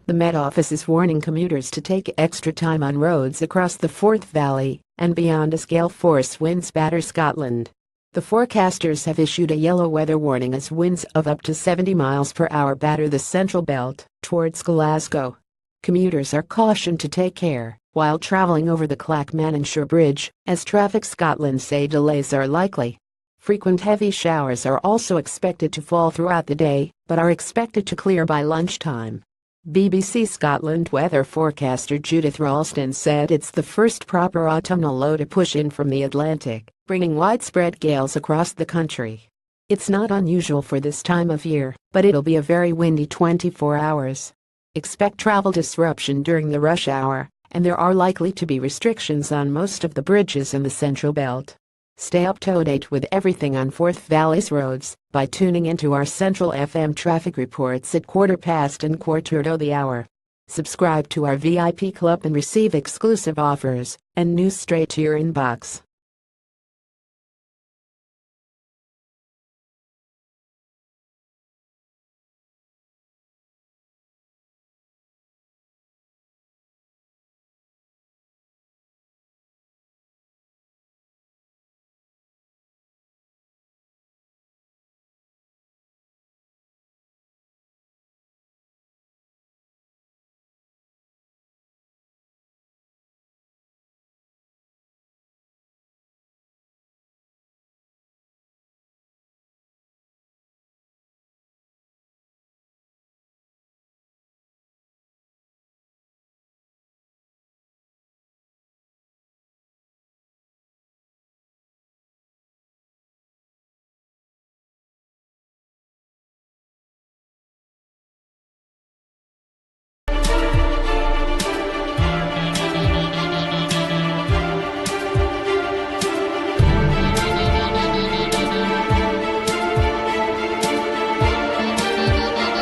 The Met Office is warning commuters to take extra time on roads across the Forth Valley and beyond as gale force winds batter Scotland. The forecasters have issued a yellow weather warning as winds of up to 70 miles per hour batter the Central Belt towards Glasgow. Commuters are cautioned to take care while traveling over the Clackmannanshire Bridge, as Traffic Scotland say delays are likely. Frequent heavy showers are also expected to fall throughout the day, but are expected to clear by lunchtime. BBC Scotland weather forecaster Judith Ralston said it's the first proper autumnal low to push in from the Atlantic, bringing widespread gales across the country. It's not unusual for this time of year, but it'll be a very windy 24 hours. Expect travel disruption during the rush hour, and there are likely to be restrictions on most of the bridges in the Central Belt. Stay up to date with everything on Forth Valley's roads by tuning into our Central FM traffic reports at 1:15 and 1/4 to the hour. Subscribe to our VIP club and receive exclusive offers and news straight to your inbox.